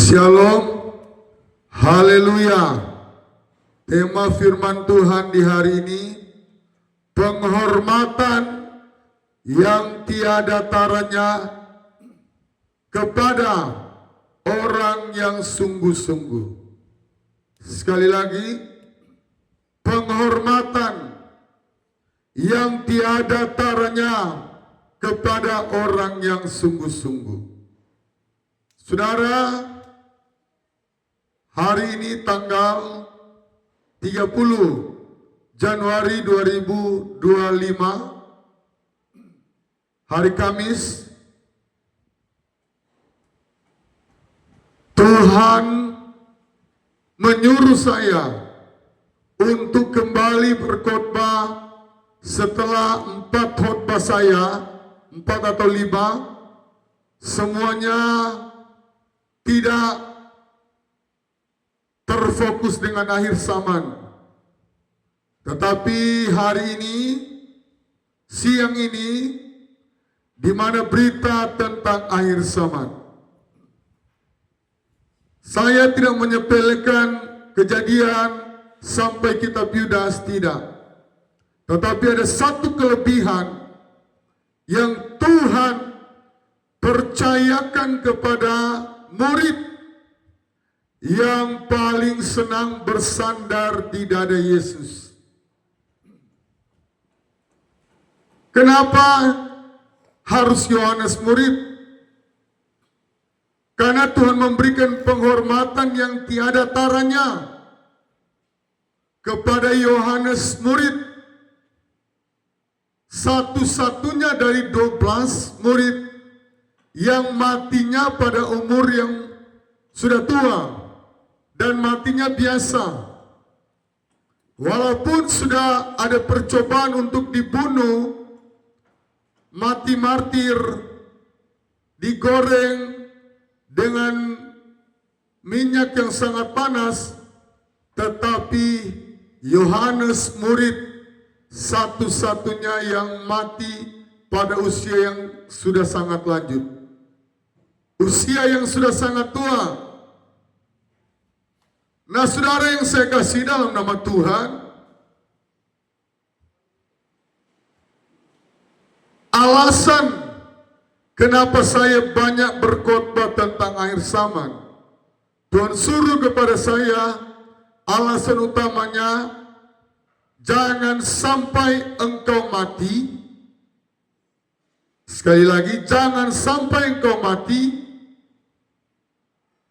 Shalom, haleluya. Tema firman Tuhan di hari ini, penghormatan yang tiada taranya kepada orang yang sungguh-sungguh. Sekali lagi, penghormatan yang tiada taranya kepada orang yang sungguh-sungguh. Saudara, hari ini tanggal 30 Januari 2025, hari Kamis, Tuhan menyuruh saya untuk kembali berkhotbah setelah 4 khotbah saya, 4 atau 5, semuanya tidak terfokus dengan akhir zaman. Tetapi hari ini, siang ini, di mana berita tentang akhir zaman. Saya tidak menyepelekan kejadian sampai kitab Yudas, tidak. Tetapi ada satu kelebihan yang Tuhan percayakan kepada murid yang paling senang bersandar di dada Yesus. Kenapa harus Yohanes murid? Karena Tuhan memberikan penghormatan yang tiada taranya kepada Yohanes murid, satu-satunya dari 12 murid yang matinya pada umur yang sudah tua dan matinya biasa. Walaupun sudah ada percobaan untuk dibunuh, mati martir, digoreng dengan minyak yang sangat panas, tetapi Yohanes murid satu-satunya yang mati pada usia yang sudah sangat lanjut. Usia yang sudah sangat tua. Nah, saudara yang saya kasih dalam nama Tuhan, alasan kenapa saya banyak berkhotbah tentang akhir zaman, Tuhan suruh kepada saya, alasan utamanya, jangan sampai engkau mati. Sekali lagi, jangan sampai engkau mati.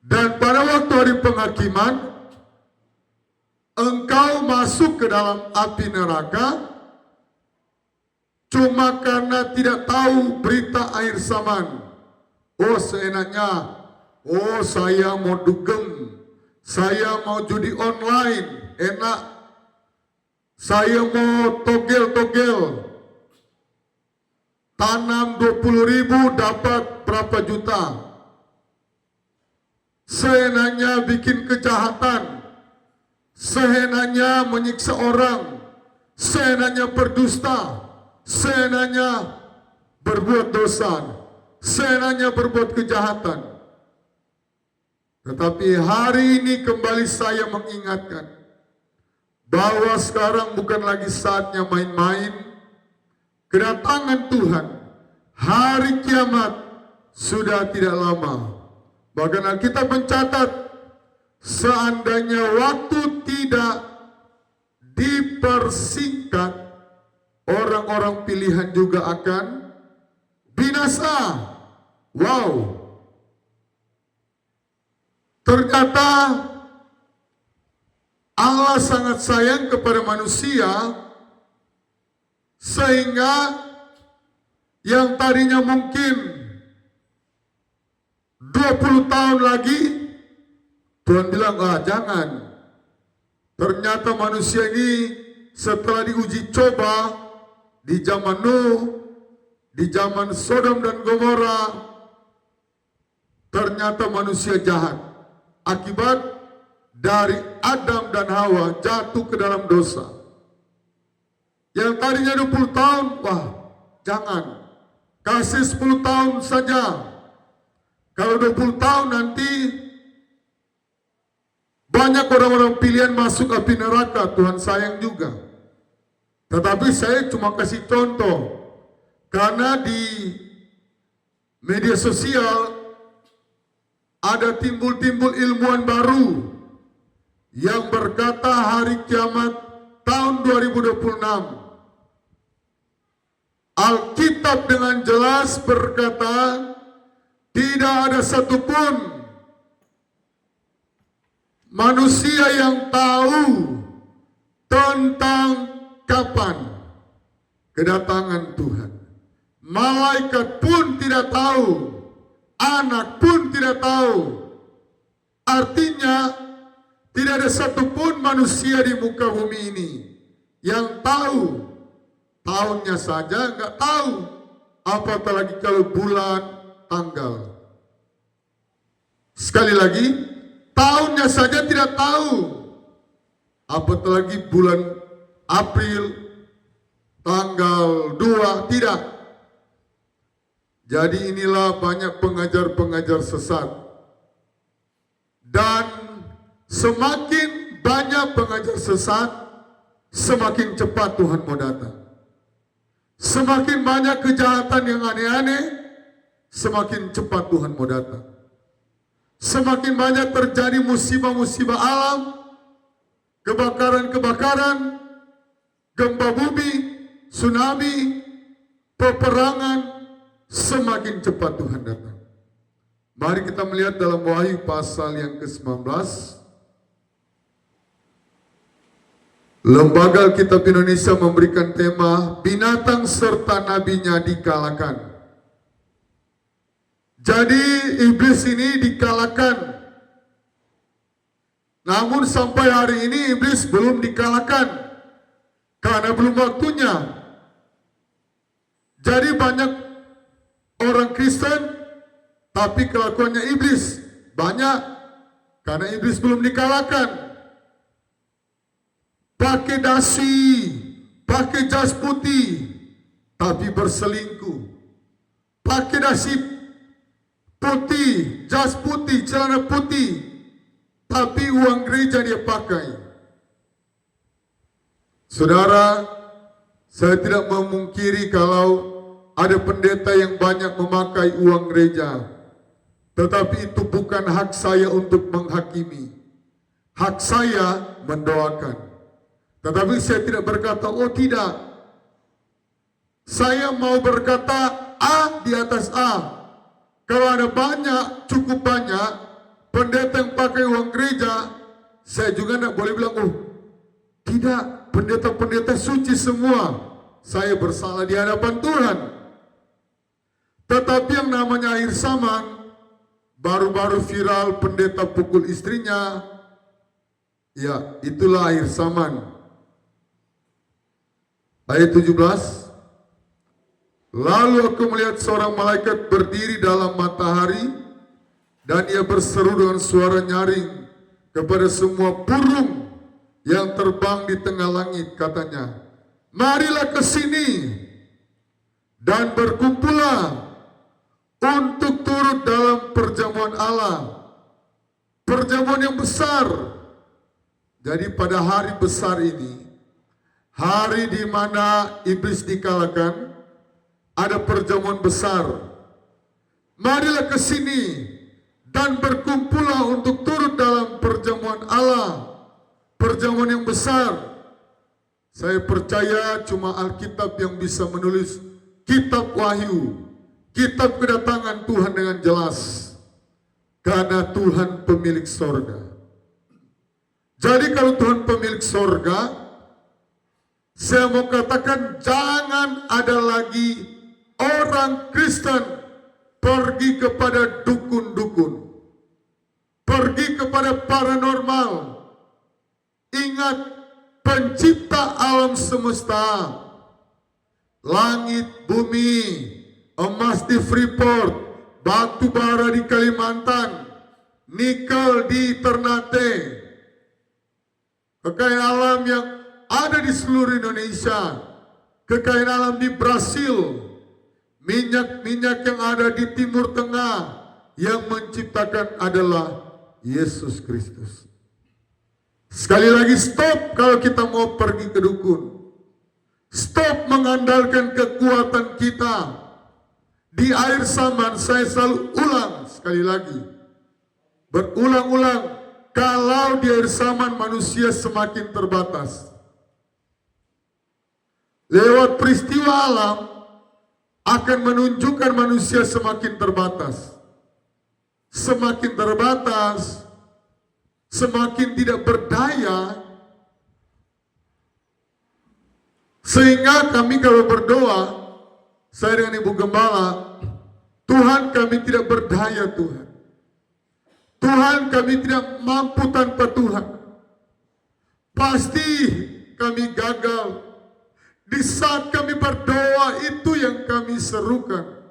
Dan pada waktu hari penghakiman, engkau masuk ke dalam api neraka cuma karena tidak tahu berita akhir zaman. Oh, seenaknya, oh saya mau dugem, saya mau judi online, enak, saya mau togel-togel, tanam 20.000 dapat berapa juta. Seenaknya bikin kejahatan, seenaknya menyiksa orang, seenaknya berdusta, seenaknya berbuat dosa, seenaknya berbuat kejahatan. Tetapi hari ini kembali saya mengingatkan bahwa sekarang bukan lagi saatnya main-main. Kedatangan Tuhan, hari kiamat sudah tidak lama. Bahkan Alkitab mencatat, seandainya waktu tidak dipersingkat, orang-orang pilihan juga akan binasa. Wow. Ternyata Allah sangat sayang kepada manusia, sehingga yang tadinya mungkin 20 tahun lagi, Tuhan bilang, jangan. Ternyata manusia ini setelah diuji coba di zaman Nuh, di zaman Sodom dan Gomora, ternyata manusia jahat. Akibat dari Adam dan Hawa jatuh ke dalam dosa. Yang tadinya 20 tahun, jangan. Kasih 10 tahun saja. Kalau 20 tahun nanti Banyak orang-orang pilihan masuk api neraka, Tuhan sayang juga. Tetapi saya cuma kasih contoh, karena di media sosial ada timbul-timbul ilmuwan baru yang berkata hari kiamat tahun 2026. Alkitab dengan jelas berkata tidak ada satupun manusia yang tahu tentang kapan kedatangan Tuhan. Malaikat pun tidak tahu, anak pun tidak tahu. Artinya tidak ada satupun manusia di muka bumi ini yang tahu. Tahunnya saja nggak tahu, apatah lagi kalau bulan, tanggal. Sekali lagi, tahunnya saja tidak tahu, apatah lagi bulan April, tanggal 2, tidak. Jadi inilah banyak pengajar-pengajar sesat. Dan semakin banyak pengajar sesat, semakin cepat Tuhan mau datang. Semakin banyak kejahatan yang aneh-aneh, semakin cepat Tuhan mau datang. Semakin banyak terjadi musibah-musibah alam, kebakaran-kebakaran, gempa bumi, tsunami, peperangan, semakin cepat Tuhan datang. Mari kita melihat dalam Wahyu pasal yang ke-19. Lembaga Alkitab Indonesia memberikan tema binatang serta nabinya dikalahkan. Jadi iblis ini dikalahkan. Namun sampai hari ini iblis belum dikalahkan karena belum waktunya. Jadi banyak orang Kristen tapi kelakuannya iblis banyak karena iblis belum dikalahkan. Pakai dasi, pakai jas putih, tapi berselingkuh. Pakai dasi putih, jas putih, celana putih, tapi uang gereja dia pakai. Saudara, saya tidak memungkiri kalau ada pendeta yang banyak memakai uang gereja, tetapi itu bukan hak saya untuk menghakimi. Hak saya mendoakan. Tetapi saya tidak berkata, oh tidak. Saya mau berkata A di atas A. Kalau ada banyak, cukup banyak pendeta yang pakai uang gereja, saya juga tidak boleh bilang, oh tidak, pendeta-pendeta suci semua. Saya bersalah di hadapan Tuhan. Tetapi yang namanya akhir zaman, baru-baru viral pendeta pukul istrinya, ya itulah akhir zaman. Ayat 17. Lalu aku melihat seorang malaikat berdiri dalam matahari, dan ia berseru dengan suara nyaring kepada semua burung yang terbang di tengah langit, katanya, marilah ke sini dan berkumpullah untuk turut dalam perjamuan Allah, perjamuan yang besar. Jadi pada hari besar ini, hari di mana iblis dikalahkan, ada perjamuan besar. Marilah ke sini dan berkumpullah untuk turut dalam perjamuan Allah, perjamuan yang besar. Saya percaya cuma Alkitab yang bisa menulis kitab Wahyu, kitab kedatangan Tuhan dengan jelas, karena Tuhan pemilik sorga. Jadi kalau Tuhan pemilik sorga, saya mau katakan jangan ada lagi orang Kristen pergi kepada dukun-dukun, pergi kepada paranormal. Ingat, pencipta alam semesta, langit, bumi, emas di Freeport, batu bara di Kalimantan, nikel di Ternate, kekayaan alam yang ada di seluruh Indonesia, kekayaan alam di Brasil, minyak-minyak yang ada di Timur Tengah, yang menciptakan adalah Yesus Kristus. Sekali lagi, stop kalau kita mau pergi ke dukun. Stop mengandalkan kekuatan kita. Di akhir zaman saya selalu ulang sekali lagi. Berulang-ulang, kalau di akhir zaman manusia semakin terbatas. Lewat peristiwa alam akan menunjukkan manusia semakin terbatas. Semakin terbatas, semakin tidak berdaya. Sehingga kami kalau berdoa, saya dengan Ibu Gembala, Tuhan kami tidak berdaya Tuhan. Tuhan kami tidak mampu tanpa Tuhan. Pasti kami gagal. Di saat kami berdoa itu yang kami serukan.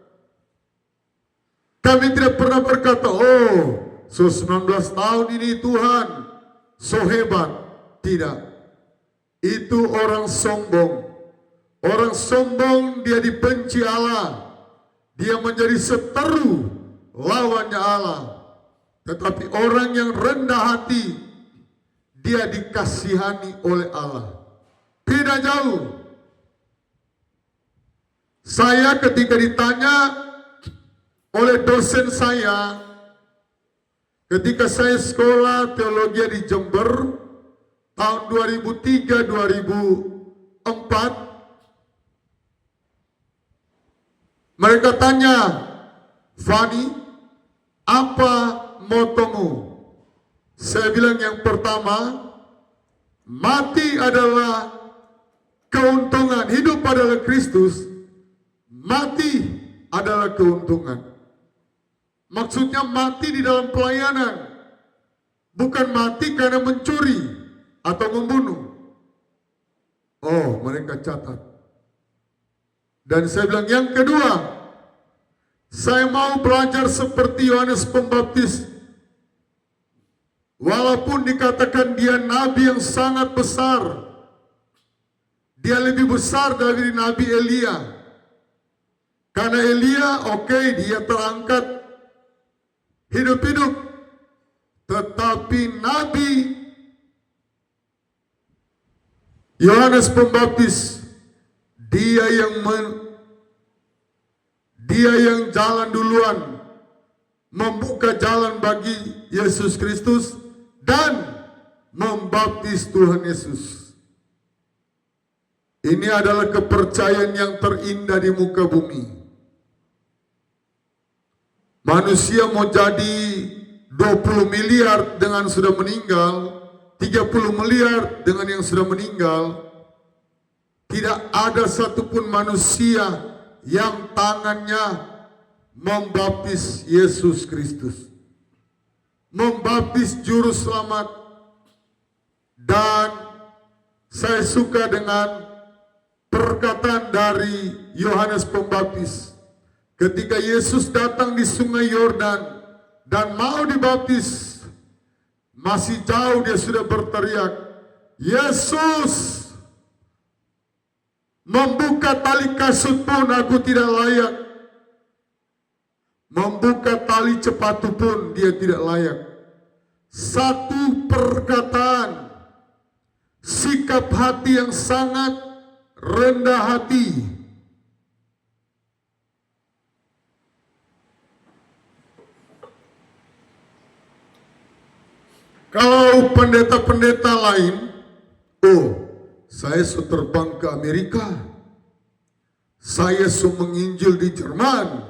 Kami tidak pernah berkata, oh, 19 tahun ini Tuhan so hebat. Tidak. Itu orang sombong. Orang sombong dia dibenci Allah. Dia menjadi seteru lawannya Allah. Tetapi orang yang rendah hati, dia dikasihani oleh Allah. Beda jauh. Saya ketika ditanya oleh dosen saya, ketika saya sekolah teologi di Jember, tahun 2003-2004, mereka tanya, Fani, apa motomu? Saya bilang yang pertama, mati adalah keuntungan, hidup adalah Kristus, mati adalah keuntungan. Maksudnya mati di dalam pelayanan, bukan mati karena mencuri atau membunuh. Oh, mereka catat. Dan saya bilang yang kedua, saya mau belajar seperti Yohanes Pembaptis. Walaupun dikatakan dia nabi yang sangat besar, dia lebih besar dari Nabi Elia. Karena Elia, oke, dia terangkat hidup-hidup. Tetapi Nabi Yohanes Pembaptis, dia yang jalan duluan, membuka jalan bagi Yesus Kristus dan membaptis Tuhan Yesus. Ini adalah kepercayaan yang terindah di muka bumi. Manusia mau jadi 20 miliar dengan sudah meninggal, 30 miliar dengan yang sudah meninggal. Tidak ada satupun manusia yang tangannya membaptis Yesus Kristus, membaptis juru selamat. Dan saya suka dengan perkataan dari Yohanes Pembaptis. Ketika Yesus datang di sungai Yordan dan mau dibaptis, masih jauh dia sudah berteriak, Yesus, membuka tali kasut pun aku tidak layak. Membuka tali sepatu pun dia tidak layak. Satu perkataan, sikap hati yang sangat rendah hati. Kalau pendeta-pendeta lain, oh, saya sudah terbang ke Amerika, saya sudah menginjil di Jerman,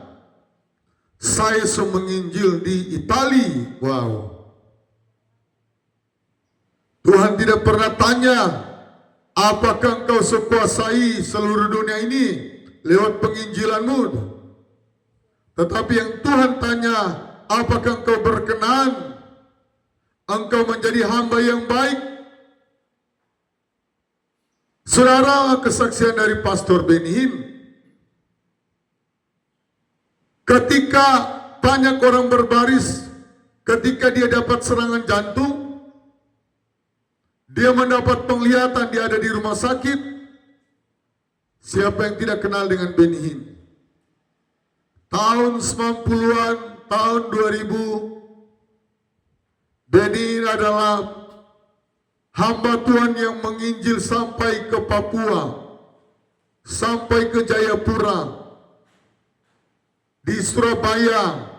saya sudah menginjil di Italia. Wow. Tuhan tidak pernah tanya, apakah engkau sekuasai seluruh dunia ini lewat penginjilanmu? Tetapi yang Tuhan tanya, apakah engkau berkenan? Engkau menjadi hamba yang baik? Saudara, kesaksian dari Pastor Benny Hinn. Ketika banyak orang berbaris, ketika dia dapat serangan jantung, dia mendapat penglihatan, dia ada di rumah sakit. Siapa yang tidak kenal dengan Benny Hinn? Tahun 90-an, tahun 2000, Benny Hinn adalah hamba Tuhan yang menginjil sampai ke Papua, sampai ke Jayapura, di Surabaya,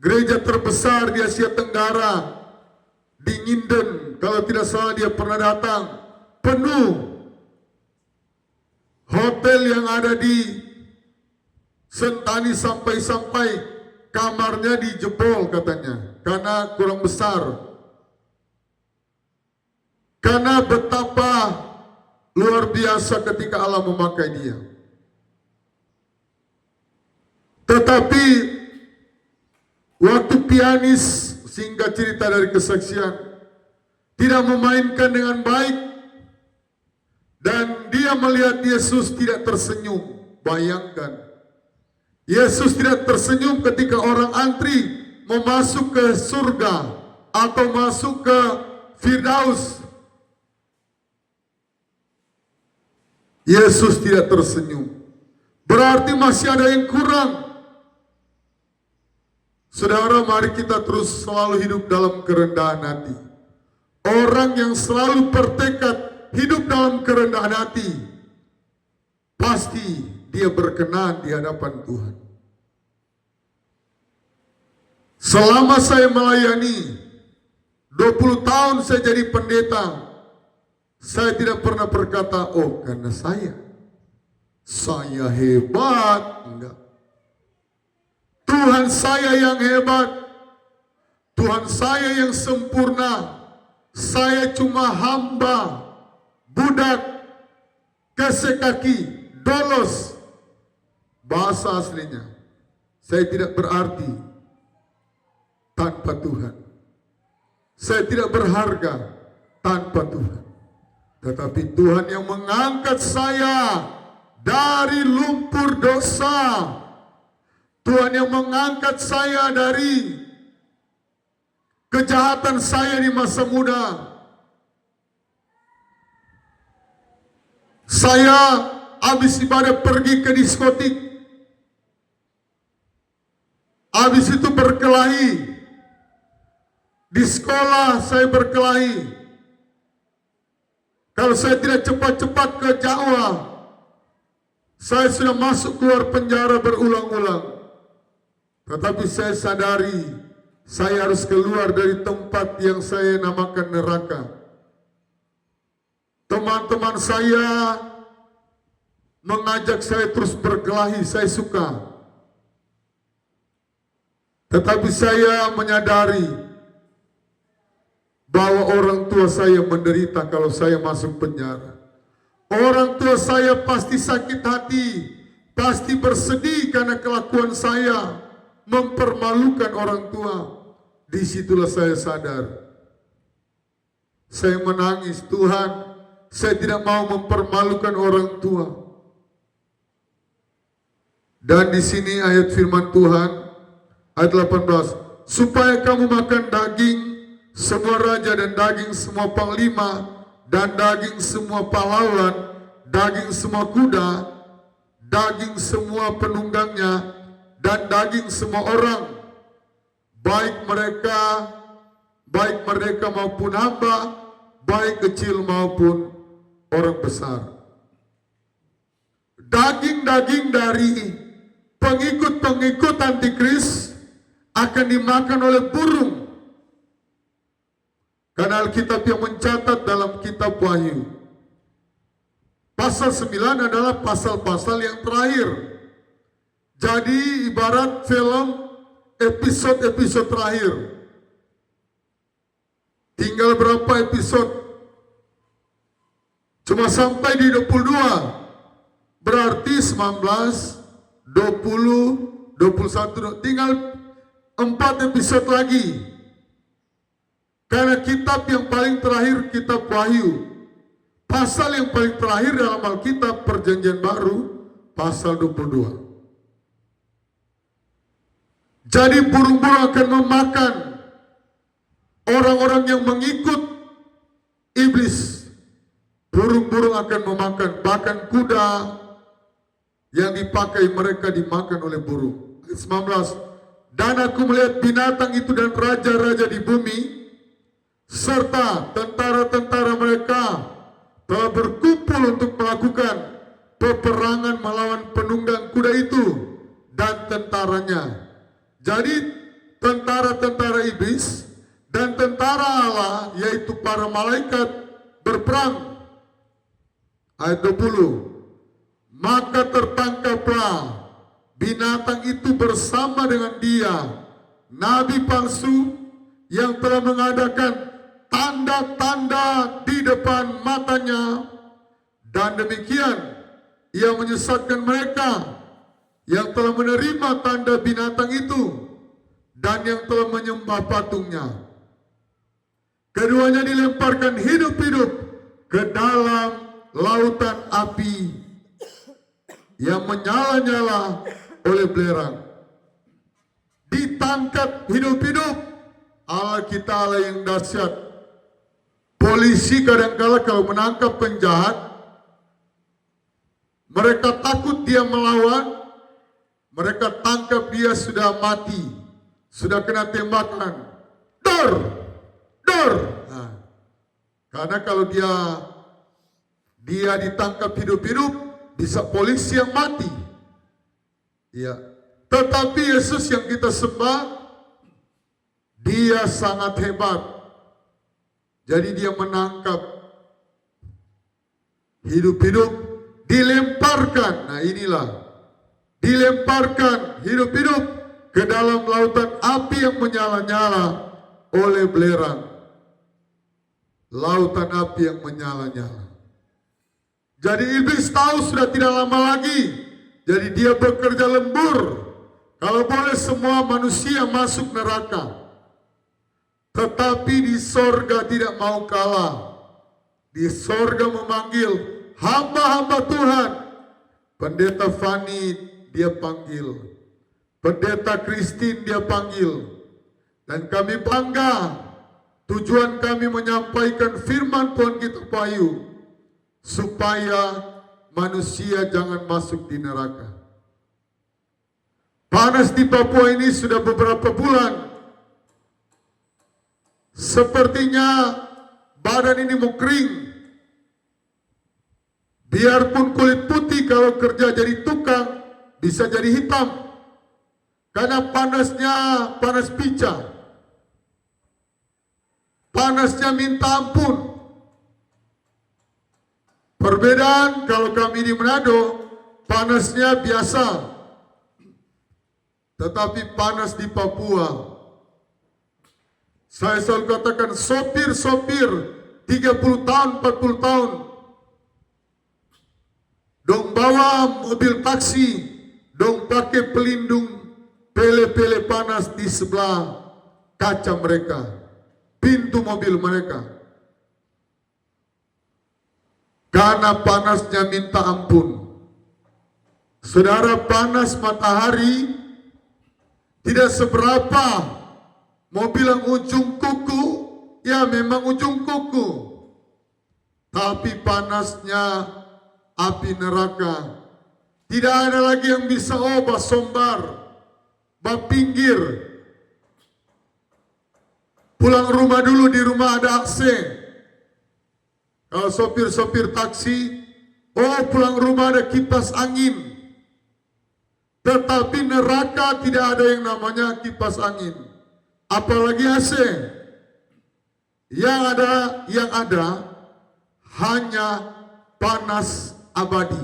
gereja terbesar di Asia Tenggara, di Nginden, kalau tidak salah dia pernah datang, penuh. Hotel yang ada di Sentani sampai kamarnya dijebol katanya, karena kurang besar. Karena betapa luar biasa ketika Allah memakai dia. Tetapi waktu pianis, singkat cerita dari kesaksian, tidak memainkan dengan baik, dan dia melihat Yesus tidak tersenyum. Bayangkan, Yesus tidak tersenyum ketika orang antri mau masuk ke surga atau masuk ke Firdaus. Yesus tidak tersenyum. Berarti masih ada yang kurang. Saudara, mari kita terus selalu hidup dalam kerendahan hati. Orang yang selalu bertekad hidup dalam kerendahan hati, pasti dia berkenan di hadapan Tuhan. Selama saya melayani 20 tahun saya jadi pendeta, saya tidak pernah berkata, oh karena saya hebat. Enggak. Tuhan saya yang hebat, Tuhan saya yang sempurna. Saya cuma hamba, budak, kesekaki, dolos. Bahasa aslinya, saya tidak berarti tanpa Tuhan. Saya tidak berharga tanpa Tuhan. Tetapi Tuhan yang mengangkat saya dari lumpur dosa. Tuhan yang mengangkat saya dari kejahatan saya di masa muda. Saya habis ibadah pergi ke diskotik. Habis itu berkelahi. Di sekolah saya berkelahi. Kalau saya tidak cepat-cepat ke Jawa, saya sudah masuk keluar penjara berulang-ulang. Tetapi saya sadari, saya harus keluar dari tempat yang saya namakan neraka. Teman-teman saya mengajak saya terus berkelahi, saya suka. Tetapi saya menyadari bahwa orang tua saya menderita kalau saya masuk penjara. Orang tua saya pasti sakit hati, pasti bersedih karena kelakuan saya mempermalukan orang tua. Disitulah saya sadar. Saya menangis, Tuhan, saya tidak mau mempermalukan orang tua. Dan di sini ayat firman Tuhan, ayat 18, supaya kamu makan daging semua raja dan daging semua panglima dan daging semua pahlawan, daging semua kuda, daging semua penunggangnya, dan daging semua orang, baik mereka maupun hamba, baik kecil maupun orang besar. Daging-daging dari pengikut-pengikut antikris akan dimakan oleh burung. Karena Alkitab yang mencatat dalam kitab Wahyu, pasal 9 adalah pasal-pasal yang terakhir. Jadi ibarat film episode-episode terakhir. Tinggal berapa episode? Cuma sampai di 22. Berarti 19, 20, 21. Tinggal 4 episode lagi. Karena kitab yang paling terakhir kitab Wahyu. Pasal yang paling terakhir dalam Alkitab Perjanjian Baru, pasal 22. Jadi burung-burung akan memakan orang-orang yang mengikut iblis. Burung-burung akan memakan, bahkan kuda yang dipakai mereka dimakan oleh burung. Ayat 19. Dan aku melihat binatang itu dan raja-raja di bumi serta tentara-tentara mereka telah berkumpul untuk melakukan peperangan melawan penunggang kuda itu dan tentaranya. Jadi tentara-tentara iblis dan tentara Allah, yaitu para malaikat, berperang. Ayat 20. Maka tertangkaplah binatang itu bersama dengan dia, nabi palsu yang telah mengadakan tanda-tanda di depan matanya, dan demikian ia menyesatkan mereka yang telah menerima tanda binatang itu dan yang telah menyembah patungnya. Keduanya dilemparkan hidup-hidup ke dalam lautan api yang menyala-nyala oleh belerang. Ditangkap hidup-hidup. Allah kita Allah yang dahsyat. Polisi kadang-kala kalau menangkap penjahat, mereka takut dia melawan, mereka tangkap dia sudah mati, sudah kena tembakan. Dor! Nah, karena kalau dia ditangkap hidup-hidup, bisa polisi yang mati. Ya. Tetapi Yesus yang kita sembah, dia sangat hebat. Jadi dia menangkap hidup-hidup, dilemparkan. Nah inilah, dilemparkan hidup-hidup ke dalam lautan api yang menyala-nyala oleh belerang. Lautan api yang menyala-nyala. Jadi iblis tahu sudah tidak lama lagi. Jadi dia bekerja lembur. Kalau boleh semua manusia masuk neraka. Tetapi di sorga tidak mau kalah. Di sorga memanggil hamba-hamba Tuhan. Pendeta Fani dia panggil. Pendeta Christine dia panggil. Dan kami bangga. Tujuan kami menyampaikan firman Tuhan kita payu. Supaya manusia jangan masuk di neraka. Panas di Papua ini sudah beberapa bulan. Sepertinya badan ini mau kering. Biarpun kulit putih kalau kerja jadi tukang bisa jadi hitam. Karena panasnya panas pica. Panasnya minta ampun. Perbedaan kalau kami di Manado panasnya biasa. Tetapi panas di Papua, saya selalu katakan sopir-sopir 30 tahun, 40 tahun dong bawa mobil taksi, dong pakai pelindung pele-pele panas di sebelah kaca mereka, pintu mobil mereka. Karena panasnya minta ampun. Saudara, panas matahari tidak seberapa. Mobil yang ujung kuku, ya memang ujung kuku. Tapi panasnya api neraka. Tidak ada lagi yang bisa basombar, pinggir. Pulang rumah dulu, di rumah ada AC. Kalau sopir-sopir taksi, pulang rumah ada kipas angin. Tetapi neraka tidak ada yang namanya kipas angin, apalagi AC. Yang ada hanya panas abadi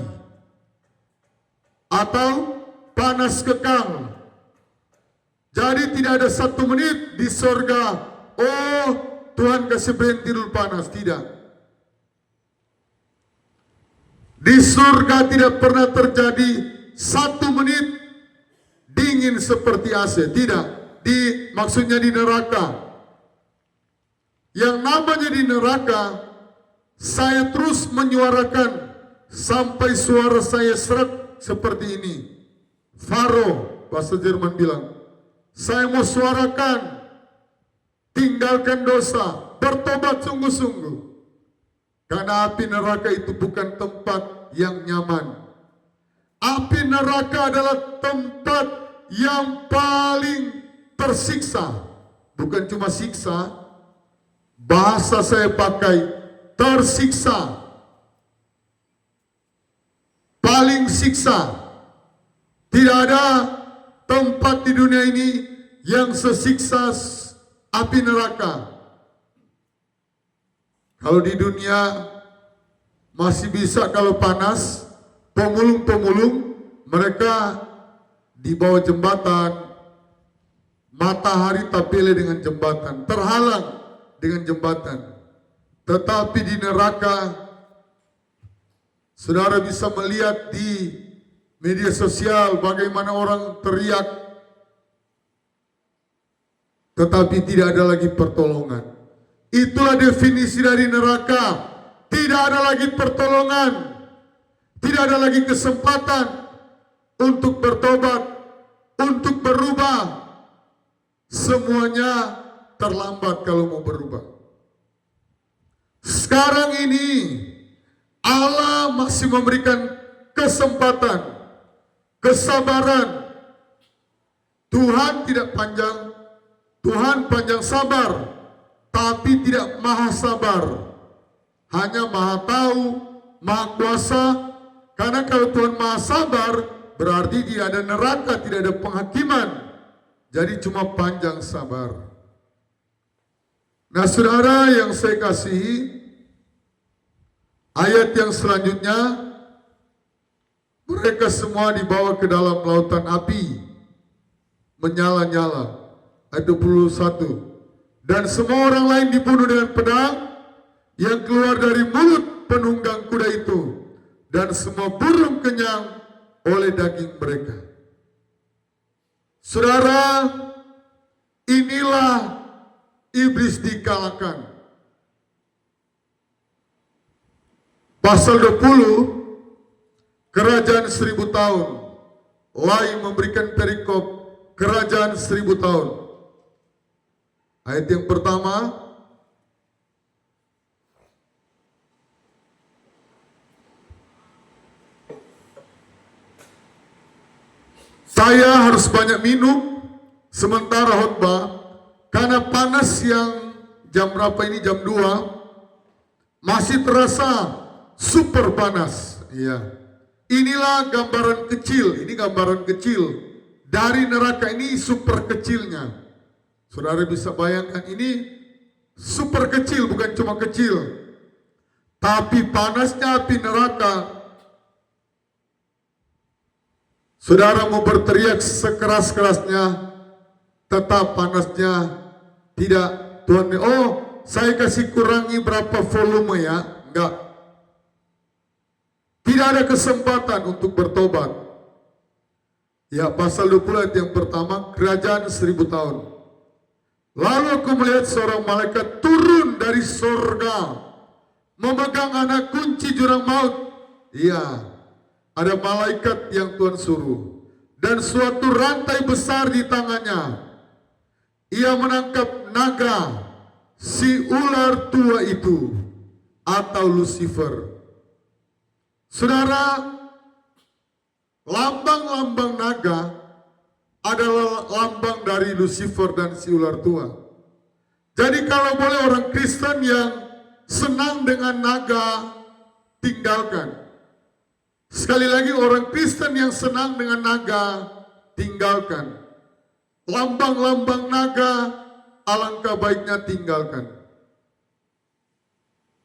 atau panas kekal. Jadi tidak ada 1 menit di sorga, Tuhan kasih berhenti dulu panas, tidak. Di surga tidak pernah terjadi 1 menit dingin seperti AC, tidak. Maksudnya di neraka. Yang namanya di neraka, saya terus menyuarakan sampai suara saya serak seperti ini. Faro, bahasa Jerman bilang, saya mau suarakan, tinggalkan dosa, bertobat sungguh-sungguh. Karena api neraka itu bukan tempat yang nyaman. Api neraka adalah tempat yang paling tersiksa. Bukan cuma siksa, Bahasa saya pakai tersiksa, paling siksa. Tidak ada tempat di dunia ini yang sesiksa api neraka. Kalau di dunia masih bisa kalau panas, pemulung-pemulung mereka di bawah jembatan, matahari tapile dengan jembatan, terhalang dengan jembatan. Tetapi di neraka, saudara bisa melihat di media sosial bagaimana orang teriak, tetapi tidak ada lagi pertolongan. Itulah definisi dari neraka. Tidak ada lagi pertolongan, tidak ada lagi kesempatan untuk bertobat, untuk berubah. Semuanya terlambat kalau mau berubah. Sekarang ini Allah masih memberikan kesempatan, kesabaran. Tuhan tidak panjang, Tuhan panjang sabar, tapi tidak maha sabar. Hanya maha tahu, maha kuasa. Karena kalau Tuhan maha sabar, berarti tidak ada neraka, tidak ada penghakiman. Jadi cuma panjang sabar. Nah saudara yang saya kasihi, ayat yang selanjutnya, mereka semua dibawa ke dalam lautan api, menyala-nyala. Ayat 21. Dan semua orang lain dibunuh dengan pedang yang keluar dari mulut penunggang kuda itu, dan semua burung kenyang oleh daging mereka. Saudara, inilah iblis dikalahkan. Pasal 20, kerajaan 1000 tahun. Lain memberikan perikop kerajaan 1000 tahun. Ayat yang pertama, saya harus banyak minum sementara khotbah, karena panas yang jam berapa ini, jam 2, masih terasa super panas. Iya. Inilah gambaran kecil, ini gambaran kecil dari neraka, ini super kecilnya. Saudara bisa bayangkan, ini super kecil, bukan cuma kecil, tapi panasnya api neraka. Saudara mau berteriak sekeras-kerasnya, tetap panasnya tidak. Tuhan, oh saya kasih kurangi berapa volume ya, enggak. Tidak ada kesempatan untuk bertobat. Ya, pasal 20 ayat yang pertama, kerajaan 1000 tahun. Lalu aku melihat seorang malaikat turun dari surga, memegang anak kunci jurang maut. Iya, ada malaikat yang Tuhan suruh, dan suatu rantai besar di tangannya. Ia menangkap naga, si ular tua itu, atau Lucifer. Saudara, lambang-lambang naga adalah lambang dari Lucifer dan si ular tua. Jadi kalau boleh orang Kristen yang senang dengan naga, tinggalkan. Sekali lagi, orang Kristen yang senang dengan naga, tinggalkan. Lambang-lambang naga, alangkah baiknya tinggalkan.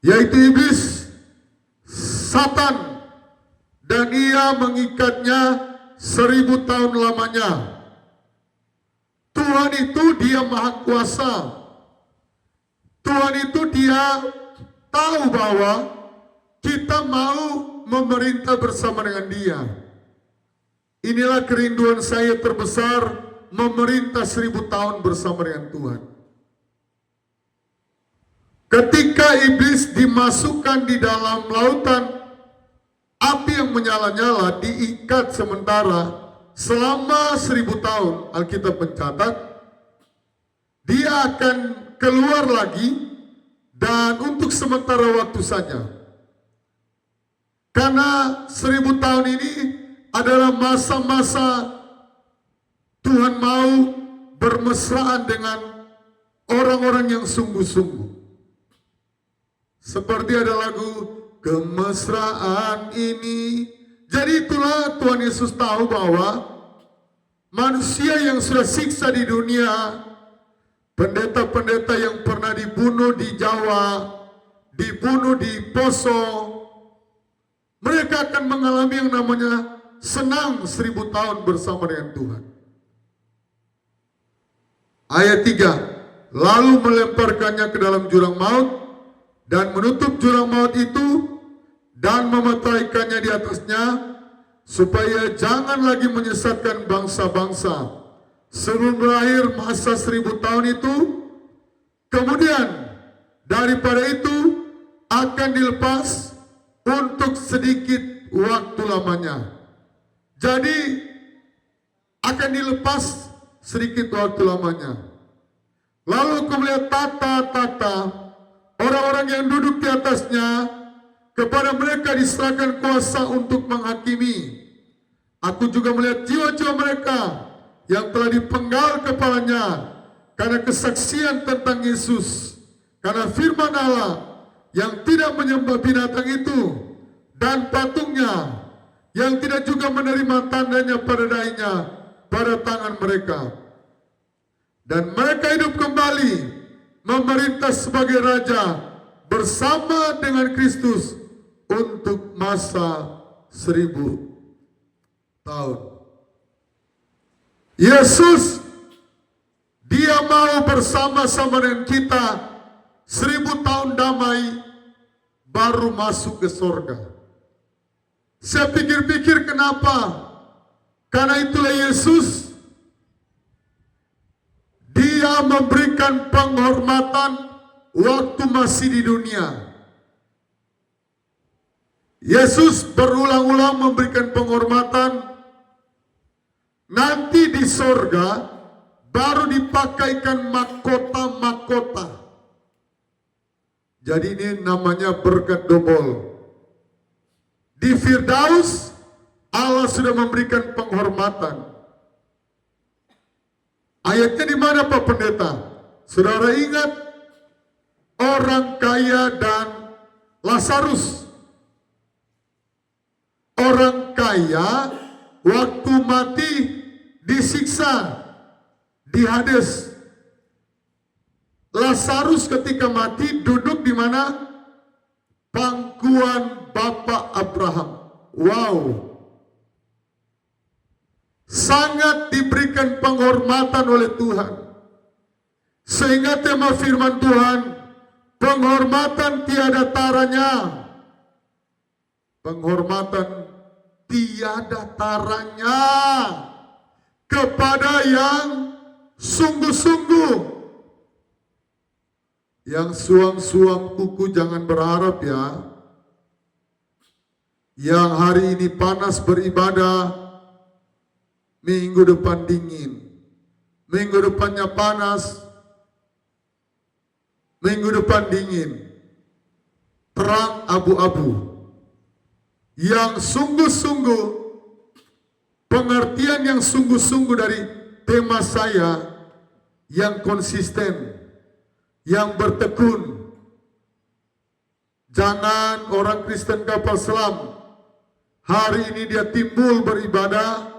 Yaitu iblis, Satan, dan ia mengikatnya 1000 tahun lamanya. Tuhan itu dia maha kuasa. Tuhan itu dia tahu bahwa kita mau memerintah bersama dengan dia. Inilah kerinduan saya terbesar, memerintah 1000 tahun bersama dengan Tuhan. Ketika iblis dimasukkan di dalam lautan api yang menyala-nyala, diikat sementara selama 1000 tahun, Alkitab mencatat, dia akan keluar lagi dan untuk sementara waktu saja. Karena 1000 tahun ini adalah masa-masa Tuhan mau bermesraan dengan orang-orang yang sungguh-sungguh. Seperti ada lagu kemesraan ini. Jadi itulah Tuhan Yesus tahu bahwa manusia yang sudah siksa di dunia, pendeta-pendeta yang pernah dibunuh di Jawa, dibunuh di Poso, mereka akan mengalami yang namanya senang 1000 tahun bersama dengan Tuhan. Ayat 3, lalu melemparkannya ke dalam jurang maut dan menutup jurang maut itu dan memetaikannya di atasnya, supaya jangan lagi menyesatkan bangsa-bangsa sebelum berakhir masa 1000 tahun itu. Kemudian daripada itu akan dilepas untuk sedikit waktu lamanya. Jadi akan dilepas sedikit waktu lamanya. Lalu aku melihat tata-tata orang-orang yang duduk di atasnya, kepada mereka diserahkan kuasa untuk menghakimi. Aku juga melihat jiwa-jiwa mereka yang telah dipenggal kepalanya karena kesaksian tentang Yesus, karena firman Allah, yang tidak menyembah binatang itu dan patungnya, yang tidak juga menerima tandanya pada dahinya pada tangan mereka. Dan mereka hidup kembali memerintah sebagai raja bersama dengan Kristus untuk masa 1000 tahun. Yesus, dia mau bersama-sama dengan kita 1000 tahun damai baru masuk ke surga. Saya pikir-pikir kenapa? Karena itulah Yesus, dia memberikan penghormatan waktu masih di dunia. Yesus berulang-ulang memberikan penghormatan. Nanti di sorga baru dipakaikan mahkota-mahkota. Jadi ini namanya berkat double. Di Firdaus Allah sudah memberikan penghormatan. Ayatnya di mana Pak Pendeta? Saudara ingat orang kaya dan Lazarus. Orang kaya waktu mati disiksa di Hades. Lazarus ketika mati duduk di mana? Pangkuan Bapak Abraham. Wow. Sangat diberikan penghormatan oleh Tuhan. Sehingga tema firman Tuhan, penghormatan tiada taranya. Penghormatan tiada taranya kepada yang sungguh-sungguh. Yang suam-suam kuku jangan berharap ya. Yang hari ini panas beribadah, minggu depan dingin. Minggu depannya panas, minggu depan dingin. Terang abu-abu. Yang sungguh-sungguh, pengertian yang sungguh-sungguh dari tema saya, yang konsisten, yang bertekun. Jangan orang Kristen kapal selam, hari ini dia timbul beribadah,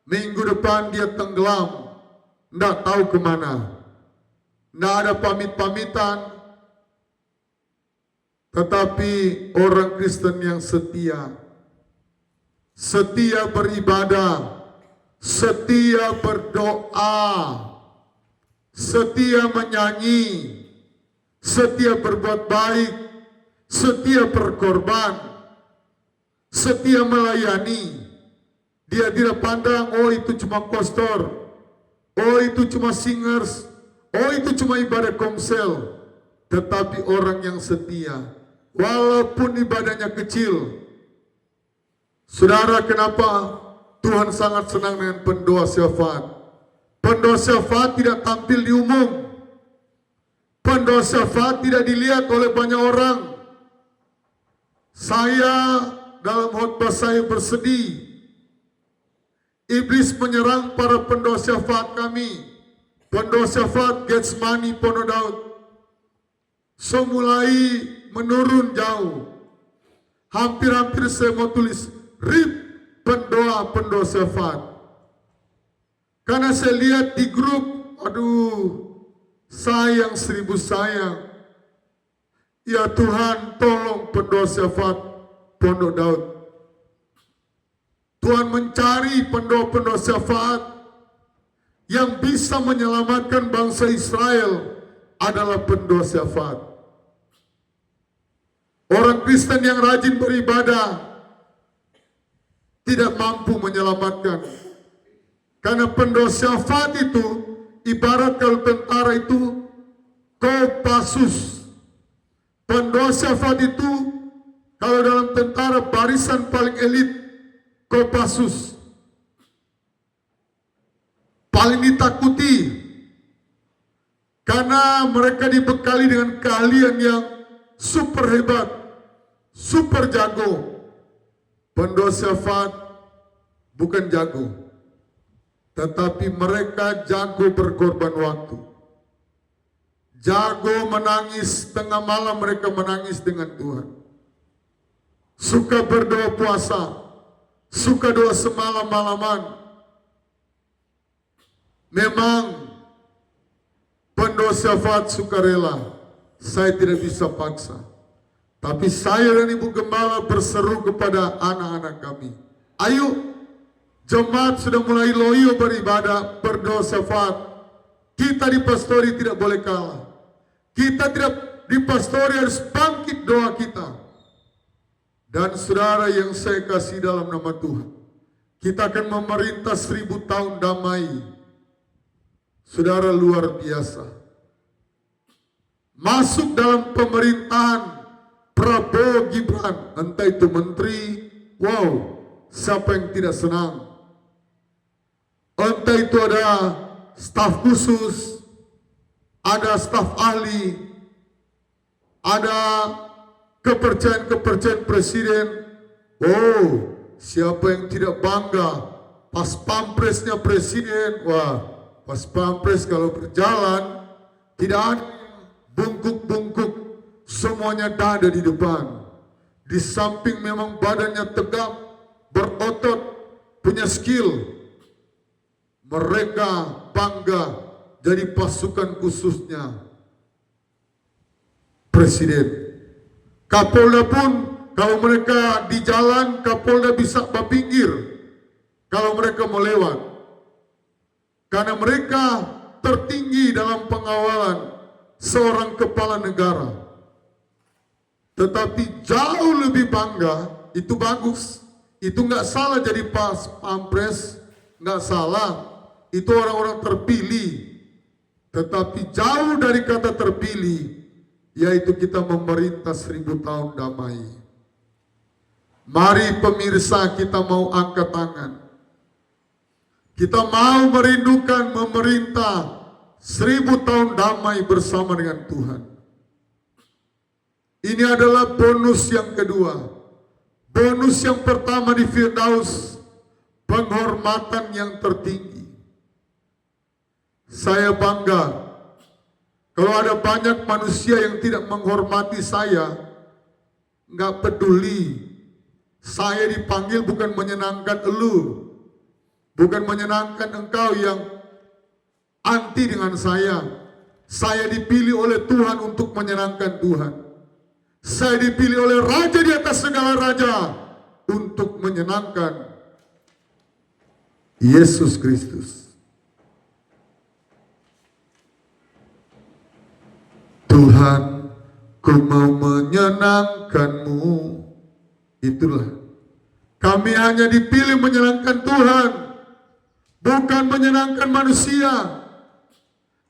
minggu depan dia tenggelam, tidak tahu kemana. Tidak ada pamit-pamitan. Tetapi orang Kristen yang setia, setia beribadah, setia berdoa, setia menyanyi, setia berbuat baik, setia berkorban, setia melayani. Dia tidak pandang, oh itu cuma pastor, oh itu cuma singers, oh itu cuma ibadah komsel. Tetapi orang yang setia, walaupun ibadahnya kecil. Saudara, kenapa Tuhan sangat senang dengan pendoa syafaat? Pendoa syafaat tidak tampil di umum. Pendoa syafaat tidak dilihat oleh banyak orang. Saya dalam khotbah saya bersedih. Iblis menyerang para pendoa syafaat kami. Pendoa syafaat Getsemani Pono Daud. So mulai menurun jauh. Hampir-hampir saya mau tulis RIP pendoa syafaat. Karena saya lihat di grup, aduh, sayang 1000 sayang. Ya Tuhan, tolong pendoa syafaat Pondok Daud. Tuhan mencari pendoa syafaat yang bisa menyelamatkan bangsa Israel adalah pendoa syafaat. Orang Kristen yang rajin beribadah tidak mampu menyelamatkan. Karena pendoa syafaat itu ibarat kalau tentara itu Kopassus. Pendoa syafaat itu kalau dalam tentara barisan paling elit Kopassus. Paling ditakuti karena mereka dibekali dengan keahlian yang super hebat, super jago. Pendoa syafaat bukan jago, tetapi mereka jago berkorban waktu. Jago menangis tengah malam, mereka menangis dengan Tuhan. Suka berdoa puasa, suka doa semalam-malaman. Memang pendoa syafaat sukarela, saya tidak bisa paksa. Tapi saya dan Ibu Gembala berseru kepada anak-anak kami. Ayo, jemaat sudah mulai loyo beribadah, berdoa syafaat. Kita di pastori tidak boleh kalah. Kita tidak di pastori harus bangkit doa kita. Dan saudara yang saya kasih dalam nama Tuhan, kita akan memerintah 1000 tahun damai. Saudara luar biasa. Masuk dalam pemerintahan Prabowo Gibran, entah itu menteri, wow, siapa yang tidak senang. Entah itu ada staf khusus, ada staf ahli, ada kepercayaan presiden. Oh, siapa yang tidak bangga pas pampresnya presiden? Wah, pas pampres kalau berjalan tidak ada bungkuk-bungkuk, semuanya dada di depan. Di samping memang badannya tegap, berotot, punya skill. Mereka bangga jadi pasukan khususnya presiden. Kapolda pun kalau mereka di jalan, Kapolda bisa berpinggir kalau mereka mau lewat. Karena mereka tertinggi dalam pengawalan seorang kepala negara. Tetapi jauh lebih bangga, itu bagus. Itu nggak salah jadi pampres, nggak salah. Itu orang-orang terpilih. Tetapi jauh dari kata terpilih, yaitu kita memerintah 1000 tahun damai. Mari pemirsa, kita mau angkat tangan. Kita mau merindukan memerintah 1000 tahun damai bersama dengan Tuhan. Ini adalah bonus yang kedua. Bonus yang pertama di Firdaus, penghormatan yang tertinggi. Saya bangga kalau ada banyak manusia yang tidak menghormati saya. Nggak peduli. Saya dipanggil bukan menyenangkan elu, bukan menyenangkan engkau yang anti dengan saya. Saya dipilih oleh Tuhan untuk menyenangkan Tuhan. Saya dipilih oleh Raja di atas segala raja untuk menyenangkan Yesus Kristus. Tuhan, ku mau menyenangkan-Mu. Itulah. Kami hanya dipilih menyenangkan Tuhan, bukan menyenangkan manusia.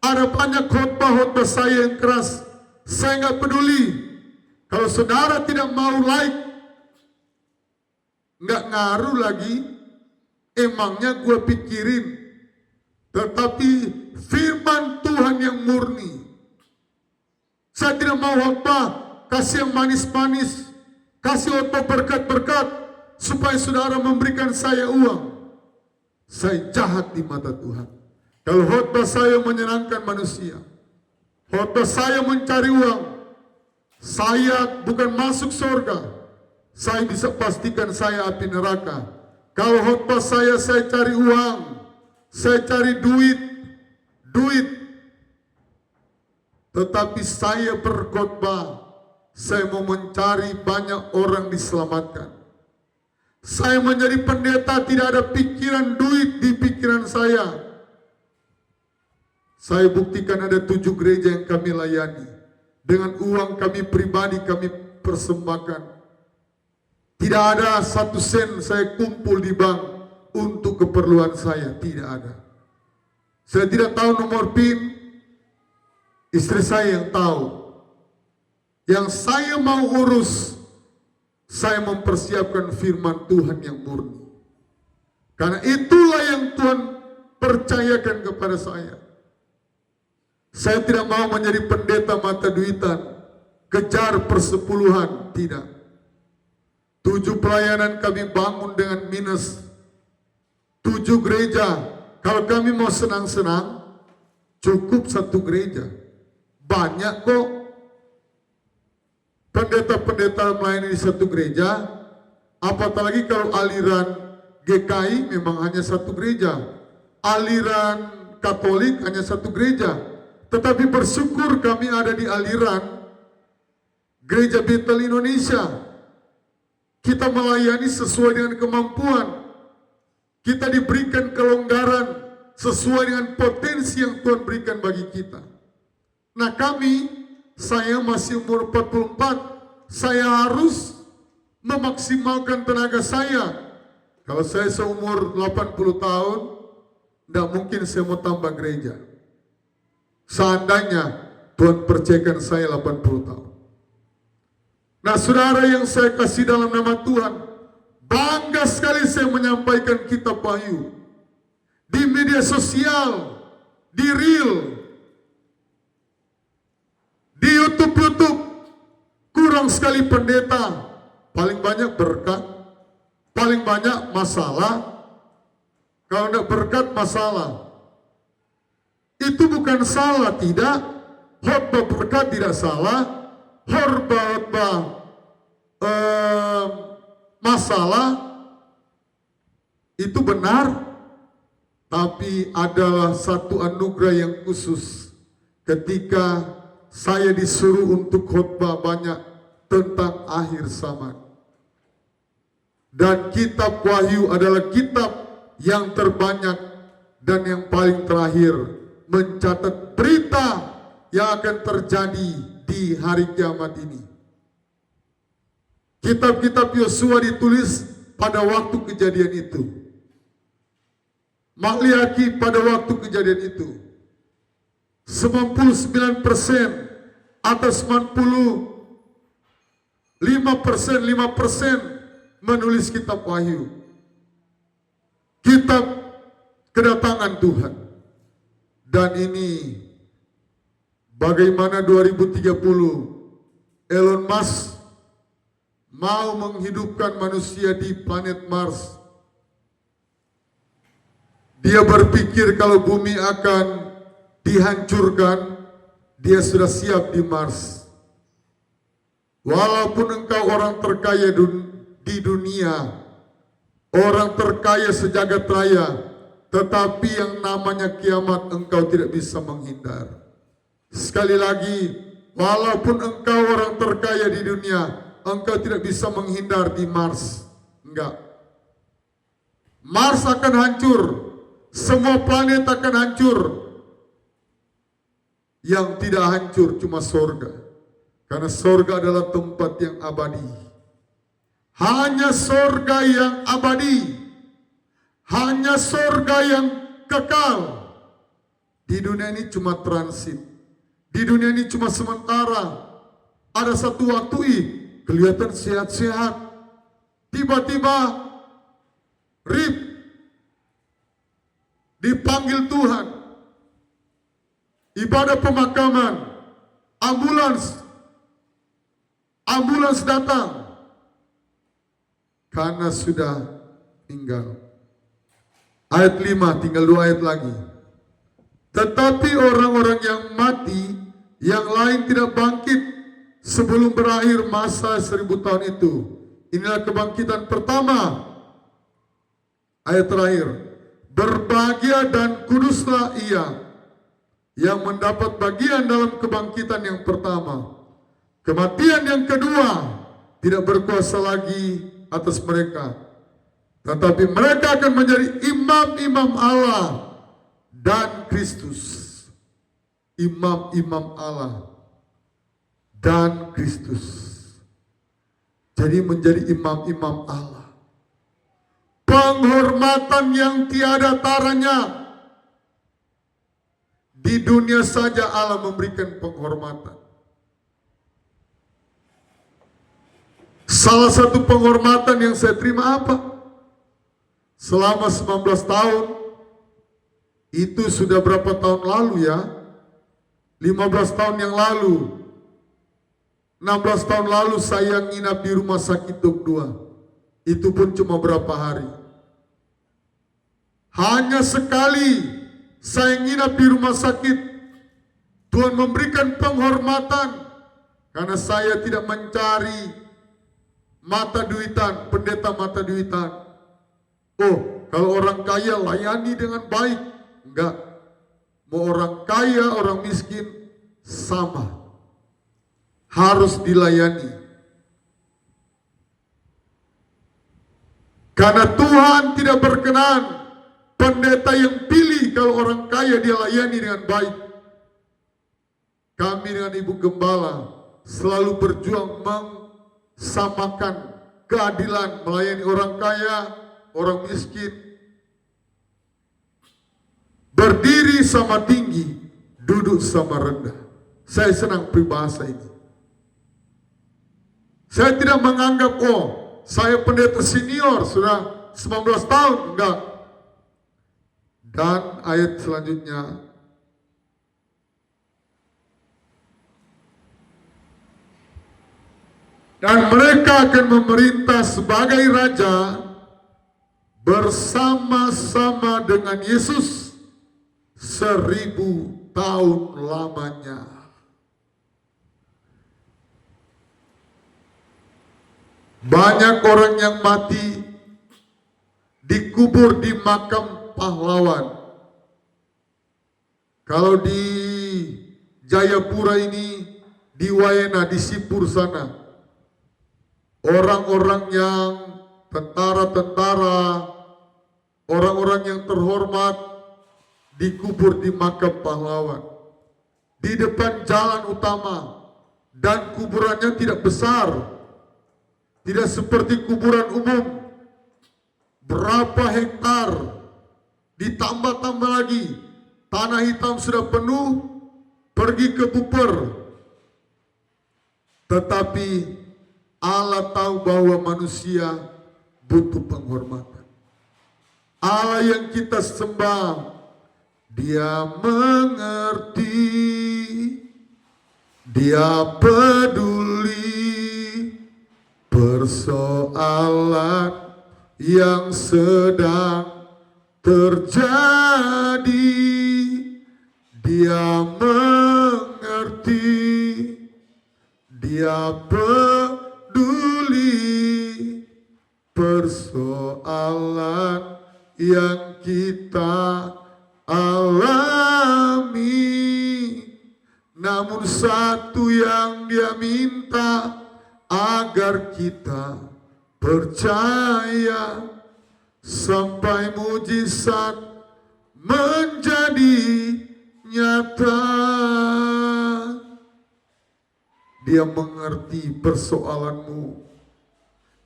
Ada banyak khotbah saya yang keras. Saya nggak peduli. Kalau saudara tidak mau like, nggak ngaruh lagi. Emangnya gue pikirin. Tetapi firman Tuhan yang murni. Saya tidak mau khotbah kasih yang manis-manis, kasih khotbah berkat-berkat supaya saudara memberikan saya uang. Saya jahat di mata Tuhan. Kalau khotbah saya menyenangkan manusia, khotbah saya mencari uang, Saya bukan masuk surga. Saya bisa pastikan saya api neraka. Kalau khotbah saya cari uang, saya cari duit. Tetapi saya berkhotbah, saya mau mencari banyak orang diselamatkan. Saya menjadi pendeta, tidak ada pikiran duit di pikiran saya. Saya buktikan ada 7 gereja yang kami layani. Dengan uang kami pribadi kami persembahkan. Tidak ada 1 sen saya kumpul di bank untuk keperluan saya. Tidak ada. Saya tidak tahu nomor PIN. Istri saya yang tahu. Yang saya mau urus, saya mempersiapkan firman Tuhan yang murni. Karena itulah yang Tuhan percayakan kepada saya. Saya tidak mau menjadi pendeta mata duitan, kejar persepuluhan, tidak. 7 pelayanan kami bangun dengan minus. 7 gereja, kalau kami mau senang-senang, cukup 1 gereja. Banyak kok pendeta-pendeta melayani di 1 gereja. Apalagi kalau aliran GKI memang hanya 1 gereja, aliran Katolik hanya 1 gereja. Tetapi bersyukur kami ada di aliran Gereja Bethel Indonesia. Kita melayani sesuai dengan kemampuan. Kita diberikan kelonggaran sesuai dengan potensi yang Tuhan berikan bagi kita. Nah saya masih umur 44, saya harus memaksimalkan tenaga saya. Kalau saya seumur 80 tahun, tidak mungkin saya mau tambah gereja. Seandainya Tuhan percayakan saya 80 tahun. Nah saudara yang saya kasih dalam nama Tuhan, bangga sekali saya menyampaikan kitab Wahyu. Di media sosial, di reel, di YouTube, kurang sekali pendeta. Paling banyak berkat, paling banyak masalah. Kalau tidak berkat, masalah. Itu bukan salah, tidak. Khotbah berkat tidak salah. Khotbah masalah itu benar. Tapi adalah satu anugerah yang khusus ketika saya disuruh untuk khotbah banyak tentang akhir zaman. Dan kitab Wahyu adalah kitab yang terbanyak dan yang paling terakhir mencatat berita yang akan terjadi di hari kiamat ini. Kitab-kitab Yosua ditulis pada waktu kejadian itu. Maliaki pada waktu kejadian itu. 99% atas 95% menulis kitab Wahyu. Kitab kedatangan Tuhan. Dan ini bagaimana 2030 Elon Musk mau menghidupkan manusia di planet Mars. Dia berpikir kalau bumi akan dihancurkan, dia sudah siap di Mars. Walaupun engkau orang terkaya di dunia, orang terkaya sejagat raya, tetapi yang namanya kiamat engkau tidak bisa menghindar. Sekali lagi, walaupun engkau orang terkaya di dunia, engkau tidak bisa menghindar di Mars. Enggak. Mars akan hancur, semua planet akan hancur. Yang tidak hancur cuma sorga. Karena sorga adalah tempat yang abadi. Hanya sorga yang abadi. Hanya sorga yang kekal. Di dunia ini cuma transit. Di dunia ini cuma sementara. Ada satu waktu kelihatan sehat-sehat. Tiba-tiba rip. Dipanggil Tuhan. Ibadah pemakaman, ambulans datang karena sudah tinggal. Ayat 5, tinggal 2 ayat lagi. Tetapi orang-orang yang mati, yang lain tidak bangkit, sebelum berakhir masa 1000 tahun itu. Inilah kebangkitan pertama. Ayat terakhir. Berbahagia dan kuduslah ia yang mendapat bagian dalam kebangkitan yang pertama. Kematian yang kedua tidak berkuasa lagi atas mereka, tetapi mereka akan menjadi imam-imam Allah dan Kristus. Imam-imam Allah dan Kristus. Jadi menjadi imam-imam Allah. Penghormatan yang tiada taranya. Di dunia saja Allah memberikan penghormatan. Salah satu penghormatan yang saya terima apa? Selama 19 tahun, itu sudah berapa tahun lalu ya? 15 tahun yang lalu. 16 tahun lalu saya nginap di rumah sakit Dok 2. Itu pun cuma berapa hari. Hanya sekali saya nginap di rumah sakit, Tuhan memberikan penghormatan karena saya tidak mencari mata duitan, pendeta mata duitan. Oh, kalau orang kaya layani dengan baik. Enggak. Mau orang kaya, orang miskin sama. Harus dilayani. Karena Tuhan tidak berkenan pendeta yang pilih kalau orang kaya dia layani dengan baik. Kami dengan Ibu Gembala selalu berjuang samakan keadilan, melayani orang kaya, orang miskin. Berdiri sama tinggi, duduk sama rendah. Saya senang peribahasa ini. Saya tidak menganggap, oh saya pendeta senior sudah 19 tahun, enggak. Dan ayat selanjutnya, dan mereka akan memerintah sebagai raja bersama-sama dengan Yesus 1000 tahun lamanya. Banyak orang yang mati dikubur di makam pahlawan. Kalau di Jayapura ini, di Waena, di Sipur sana, orang-orang yang tentara-tentara, orang-orang yang terhormat dikubur di makam pahlawan di depan jalan utama, dan kuburannya tidak besar, tidak seperti kuburan umum. Berapa hektar, ditambah-tambah lagi, tanah hitam sudah penuh, pergi ke Buper. Tetapi Allah tahu bahwa manusia butuh penghormatan. Allah yang kita sembah, Dia mengerti, Dia peduli persoalan yang sedang terjadi. Dia mengerti, Dia peduli persoalan yang kita alami. Namun satu yang Dia minta, agar kita percaya sampai mujizat menjadi nyata. Dia mengerti persoalanmu.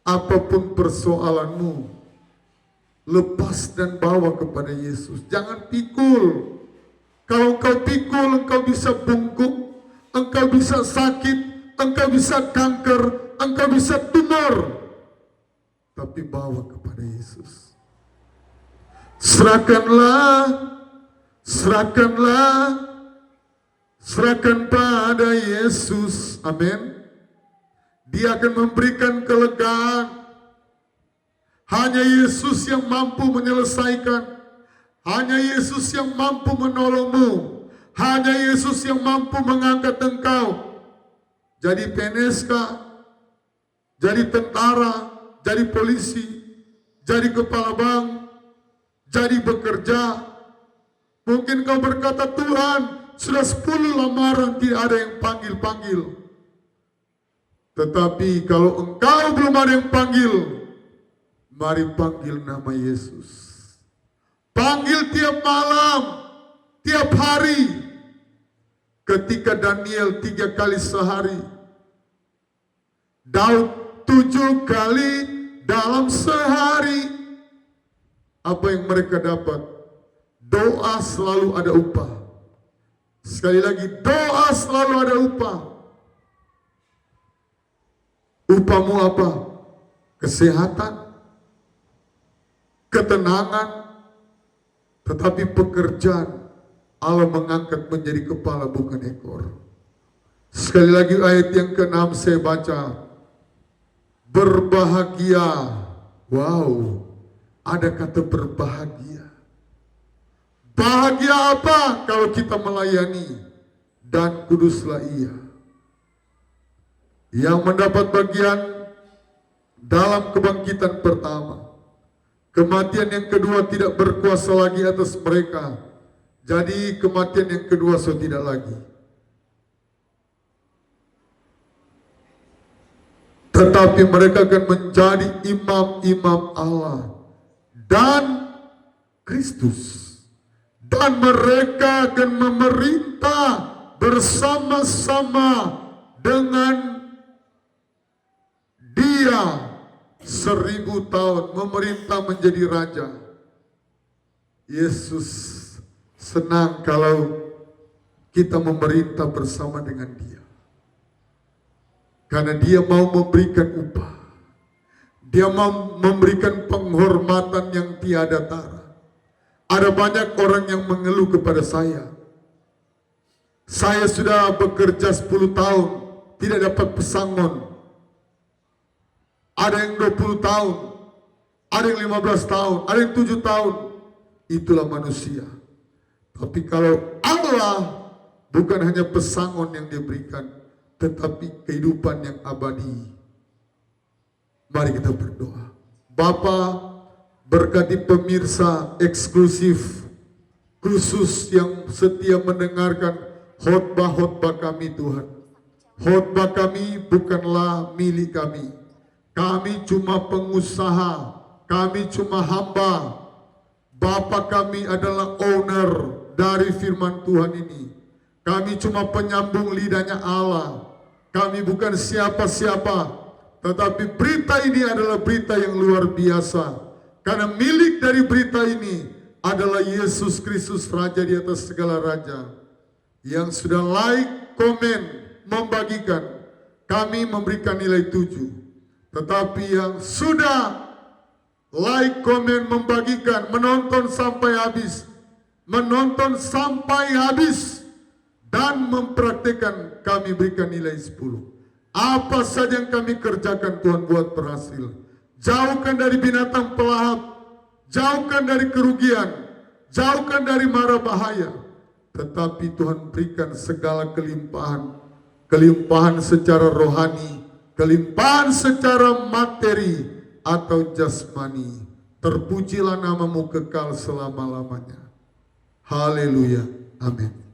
Apapun persoalanmu, lepas dan bawa kepada Yesus. Jangan pikul. Kalau engkau pikul, engkau bisa bungkuk, engkau bisa sakit, engkau bisa kanker, engkau bisa tumor. Tapi bawa kepada Yesus. Serahkanlah, serahkan pada Yesus. Amin. Dia akan memberikan kelegaan. Hanya Yesus yang mampu menyelesaikan. Hanya Yesus yang mampu menolongmu. Hanya Yesus yang mampu mengangkat engkau. jadi PNS kah, jadi tentara, jadi polisi, jadi kepala bank, jadi bekerja. Mungkin kau berkata, Tuhan, sudah 10 lamaran tidak ada yang panggil-panggil. Tetapi kalau engkau belum ada yang panggil, mari panggil nama Yesus. Panggil tiap malam, tiap hari. Ketika Daniel 3 kali sehari, Daud 7 kali dalam sehari. Apa yang mereka dapat? Doa selalu ada upah. Sekali lagi, doa selalu ada upah. Upahmu apa? Kesehatan, ketenangan. Tetapi pekerjaan Allah mengangkat menjadi kepala bukan ekor. Sekali lagi ayat yang ke-6 saya baca. Berbahagia. Wow, ada kata berbahagia. Bahagia apa kalau kita melayani? Dan kuduslah ia. Yang mendapat bagian dalam kebangkitan pertama. Kematian yang kedua tidak berkuasa lagi atas mereka. Jadi kematian yang kedua sudah tidak lagi. Tetapi mereka akan menjadi imam-imam Allah dan Kristus. Dan mereka akan memerintah bersama-sama dengan Dia 1000 tahun, memerintah menjadi raja. Yesus senang kalau kita memerintah bersama dengan Dia. Karena Dia mau memberikan upah. Dia mau memberikan penghormatan yang tiada tara. Ada banyak orang yang mengeluh kepada saya. Saya sudah bekerja 10 tahun, tidak dapat pesangon. Ada yang 20 tahun, ada yang 15 tahun, ada yang 7 tahun. Itulah manusia. Tapi kalau Allah, bukan hanya pesangon yang diberikan, tetapi kehidupan yang abadi. Mari kita berdoa. Bapa, berkati pemirsa eksklusif, khusus yang setia mendengarkan khotbah-khotbah kami Tuhan. Khotbah kami bukanlah milik kami. Kami cuma pengusaha, kami cuma hamba. Bapa kami adalah owner dari firman Tuhan ini. Kami cuma penyambung lidahnya Allah. Kami bukan siapa-siapa, tetapi berita ini adalah berita yang luar biasa. Karena milik dari berita ini adalah Yesus Kristus, Raja di atas segala raja. Yang sudah like, komen, membagikan, kami memberikan nilai 7. Tetapi yang sudah like, komen, membagikan, menonton sampai habis, dan mempraktikkan, kami berikan nilai 10. Apa saja yang kami kerjakan Tuhan buat berhasil. Jauhkan dari binatang pelahap, jauhkan dari kerugian, jauhkan dari mara bahaya. Tetapi Tuhan berikan segala kelimpahan, kelimpahan secara rohani, kelimpahan secara materi atau jasmani. Terpujilah namamu kekal selama-lamanya. Haleluya. Amin.